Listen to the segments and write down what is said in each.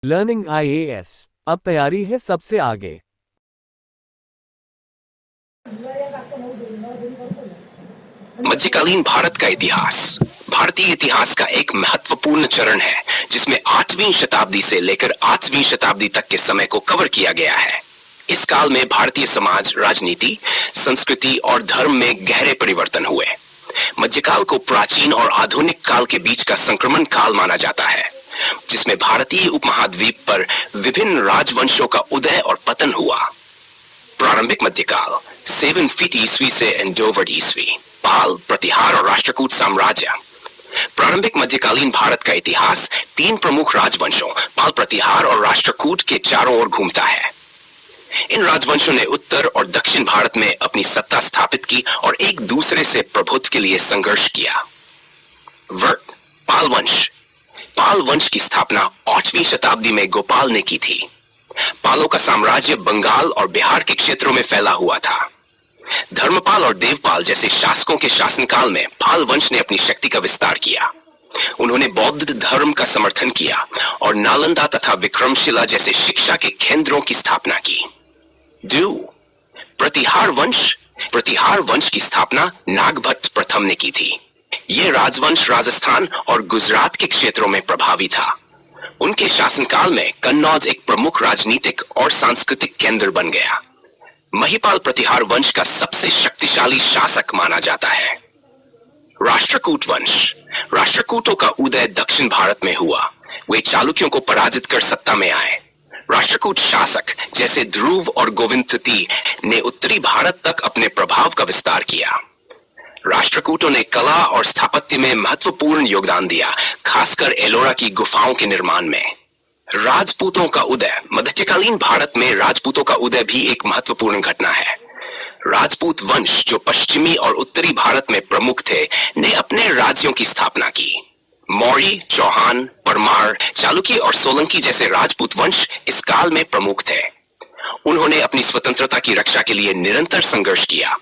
Learning IAS अब तैयारी है सबसे आगे। मध्यकालीन भारत का इतिहास भारतीय इतिहास का एक महत्वपूर्ण चरण है जिसमें 8वीं शताब्दी से लेकर 8वीं शताब्दी तक के समय को कवर किया गया है। इस काल में भारतीय समाज, राजनीति, संस्कृति और धर्म में गहरे परिवर्तन हुए। मध्यकाल को प्राचीन और आधुनिक काल के बीच का संक्रमण काल माना जाता है, जिसमें भारतीय उपमहाद्वीप पर विभिन्न राजवंशों का उदय और पतन हुआ। प्रारंभिक मध्यकाल 750 ईस्वी से एंडोवर ईस्वी, पाल, प्रतिहार और राष्ट्रकूट साम्राज्य। प्रारंभिक मध्यकालीन भारत का इतिहास 3 प्रमुख राजवंशों पाल, प्रतिहार और राष्ट्रकूट के चारों ओर घूमता है। इन राजवंशों ने उत्तर और दक्षिण भारत में अपनी सत्ता स्थापित की और एक दूसरे से प्रभुत्व के लिए संघर्ष किया। वर्ग पाल वंश। पाल वंश की स्थापना 8वीं शताब्दी में गोपाल ने की थी। पालों का साम्राज्य बंगाल और बिहार के क्षेत्रों में फैला हुआ था। धर्मपाल और देवपाल जैसे शासकों के शासनकाल में पाल वंश ने अपनी शक्ति का विस्तार किया। उन्होंने बौद्ध धर्म का समर्थन किया और नालंदा तथा विक्रमशिला जैसे शिक्षा के केंद्रों की स्थापना की। प्रतिहार वंश। प्रतिहार वंश की स्थापना नागभट्ट प्रथम ने की थी। यह राजवंश राजस्थान और गुजरात के क्षेत्रों में प्रभावी था। उनके शासनकाल में कन्नौज एक प्रमुख राजनीतिक और सांस्कृतिक केंद्र बन गया। महिपाल प्रतिहार वंश का सबसे शक्तिशाली शासक माना जाता है। राष्ट्रकूट वंश। राष्ट्रकूटों का उदय दक्षिण भारत में हुआ। वे चालुक्यों को पराजित कर सत्ता में आए। राष्ट्रकूट शासक जैसे ध्रुव और गोविंद तृतीय ने उत्तरी भारत तक अपने प्रभाव का विस्तार किया। राष्ट्रकूटों ने कला और स्थापत्य में महत्वपूर्ण योगदान दिया, खासकर एलोरा की गुफाओं के निर्माण में। राजपूतों का उदय। मध्यकालीन भारत में राजपूतों का उदय भी एक महत्वपूर्ण घटना है। राजपूत वंश जो पश्चिमी और उत्तरी भारत में प्रमुख थे, ने अपने राज्यों की स्थापना की। मौर्य, चौहान, परमार, चालुक्य और सोलंकी जैसे राजपूत वंश इस काल में प्रमुख थे। उन्होंने अपनी स्वतंत्रता की रक्षा के लिए निरंतर संघर्ष किया,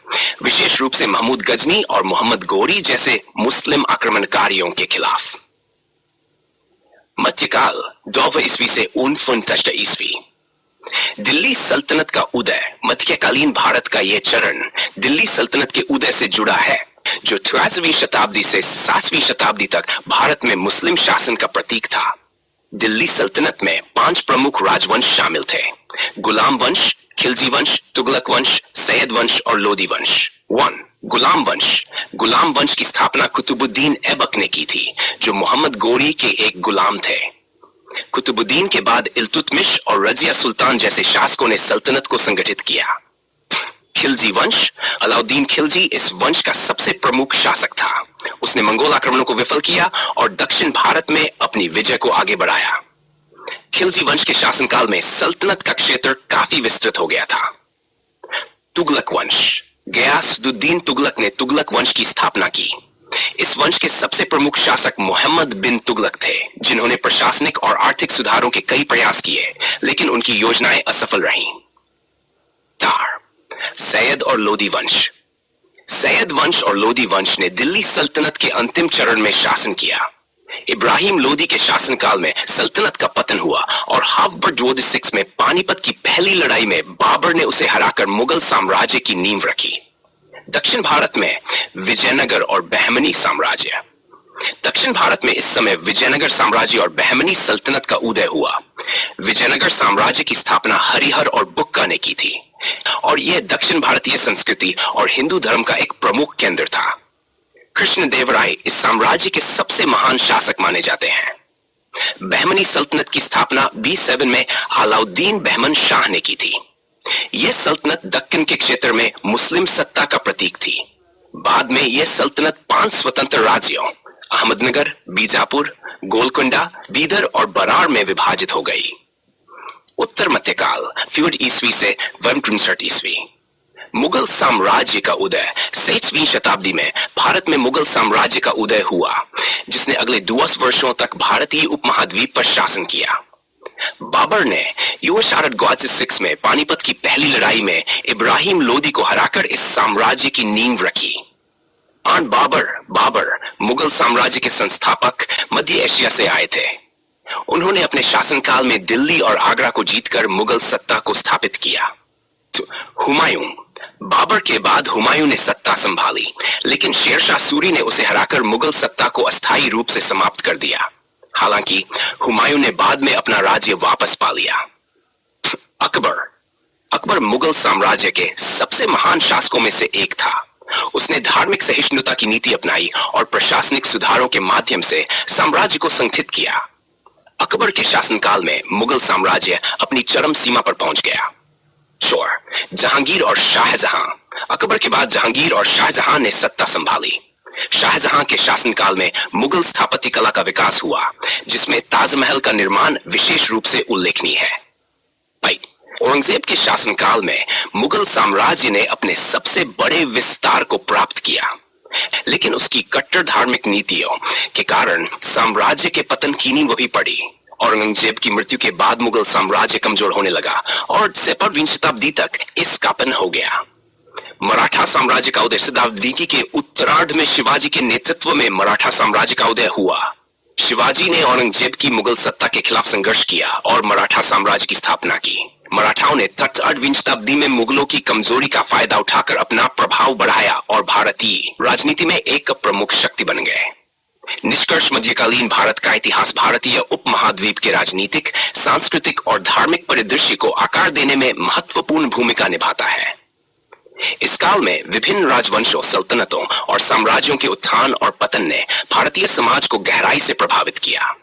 विशेष रूप से महमूद गजनी और मोहम्मद गोरी जैसे मुस्लिम आक्रमणकारियों के खिलाफ। मध्यकाल 2 ईस्वी से 49 ईस्वी। दिल्ली सल्तनत का उदय। मध्यकालीन भारत का यह चरण दिल्ली सल्तनत के उदय से जुड़ा है, जो 13वीं शताब्दी से 7वीं शताब्दी तक भारत में मुस्लिम शासन का प्रतीक था। दिल्ली सल्तनत में 5 प्रमुख राजवंश शामिल थे: गुलाम वंश, खिलजी वंश, तुगलक वंश, सैयद वंश और लोदी वंश। 1. गुलाम वंश। गुलाम वंश की स्थापना कुतुबुद्दीन ऐबक ने की थी, जो मोहम्मद गोरी के एक गुलाम थे। कुतुबुद्दीन के बाद इल्तुतमिश और रजिया सुल्तान जैसे शासकों ने सल्तनत को संगठित किया। खिलजी वंश। अलाउद्दीन खिलजी इस वंश का सबसे प्रमुख शासक था। उसने मंगोल आक्रमणों को विफल किया और दक्षिण भारत में अपनी विजय को आगे बढ़ाया। खिलजी वंश के शासनकाल में सल्तनत का क्षेत्र काफी विस्तृत हो गया था। तुगलक वंश। गयासुद्दीन तुगलक ने तुगलक वंश की स्थापना की। इस वंश के सबसे प्रमुख शासक मोहम्मद बिन तुगलक थे, जिन्होंने प्रशासनिक और आर्थिक सुधारों के कई प्रयास किए, लेकिन उनकी योजनाएं असफल रहीं। सैयद और लोदी वंश। सैयद वंश और लोदी वंश ने दिल्ली सल्तनत के अंतिम चरण में शासन किया। इब्राहिम लोदी के शासनकाल में सल्तनत का पतन हुआ और हाफबर्ड 6 में पानीपत की पहली लड़ाई में बाबर ने उसे हराकर मुगल साम्राज्य की नींव रखी। दक्षिण भारत में विजयनगर और बहमनी साम्राज्य। दक्षिण भारत में इस समय विजयनगर साम्राज्य और बहमनी सल्तनत का उदय हुआ। विजयनगर साम्राज्य की स्थापना हरिहर और बुक्का ने की थी और यह दक्षिण भारतीय संस्कृति और हिंदू धर्म का एक प्रमुख केंद्र था। कृष्णदेवराय इस साम्राज्य के सबसे महान शासक माने जाते हैं। बहमनी सल्तनत की स्थापना B7 में अलाउद्दीन बहमन शाह ने की थी। यह सल्तनत दक्कन के क्षेत्र में मुस्लिम सत्ता का प्रतीक थी। बाद में यह सल्तनत 5 स्वतंत्र राज्यों अहमदनगर, बीजापुर, गोलकुंडा, बीदर और बरार में विभाजित हो गई। उत्तर मध्यकाल 4 ईस्वी से 163 ईस्वी। मुगल साम्राज्य का उदय। 7वीं शताब्दी में भारत में मुगल साम्राज्य का उदय हुआ, जिसने अगले 10 वर्षों तक भारतीय उपमहाद्वीप पर शासन किया। बाबर ने यूएसआर 6 में पानीपत की पहली लड़ाई में इब्राहिम लोदी को हराकर इस साम्राज्य की नींव रखी। बाबर मुगल साम्राज्य के संस्थापक मध्य एशिया से आए थे। उन्होंने अपने शासनकाल में दिल्ली और आगरा को जीतकर मुगल सत्ता को स्थापित किया। हुमायूं, बाबर के बाद हुमायूं ने सत्ता संभाली, लेकिन शेरशाह सूरी ने उसे हराकर मुगल सत्ता को अस्थायी रूप से समाप्त कर दिया। हालांकि हुमायूं ने बाद में अपना राज्य वापस पा लिया। अकबर मुगल साम्राज्य के सबसे महान शासकों में से एक था। उसने धार्मिक सहिष्णुता की नीति अपनाई और प्रशासनिक सुधारों के माध्यम से साम्राज्य को संगठित किया। अकबर के शासनकाल में मुगल साम्राज्य अपनी चरम सीमा पर पहुंच गया। जहांगीर और शाहजहां। अकबर के बाद जहांगीर और शाहजहां ने सत्ता संभाली। शाहजहां के शासनकाल में मुगल स्थापत्य कला का विकास हुआ, जिसमें ताजमहल का निर्माण विशेष रूप से उल्लेखनीय है। औरंगजेब के शासनकाल में मुगल साम्राज्य ने अपने सबसे बड़े विस्तार को प्राप्त किया, लेकिन उसकी कट्टर धार्मिक नीतियों के कारण साम्राज्य के पतन की नींव भी पड़ी। औरंगजेब की मृत्यु के बाद मुगल साम्राज्य कमजोर होने लगा और 12वीं शताब्दी तक इसका पतन हो गया। मराठा साम्राज्य का उदय शताब्दी के उत्तरार्ध में शिवाजी के नेतृत्व में मराठा साम्राज्य का उदय हुआ। शिवाजी ने औरंगजेब की मुगल सत्ता के खिलाफ संघर्ष किया और मराठा साम्राज्य की स्थापना की। मराठाओं ने 8वीं शताब्दी में मुगलों की कमजोरी का फायदा उठाकर अपना प्रभाव बढ़ाया और भारतीय राजनीति में एक प्रमुख शक्ति बन गए। निष्कर्ष, मध्यकालीन भारत का इतिहास भारतीय उपमहाद्वीप के राजनीतिक, सांस्कृतिक और धार्मिक परिदृश्य को आकार देने में महत्वपूर्ण भूमिका निभाता है। इस काल में विभिन्न राजवंशों, सल्तनतों और साम्राज्यों के उत्थान और पतन ने भारतीय समाज को गहराई से प्रभावित किया।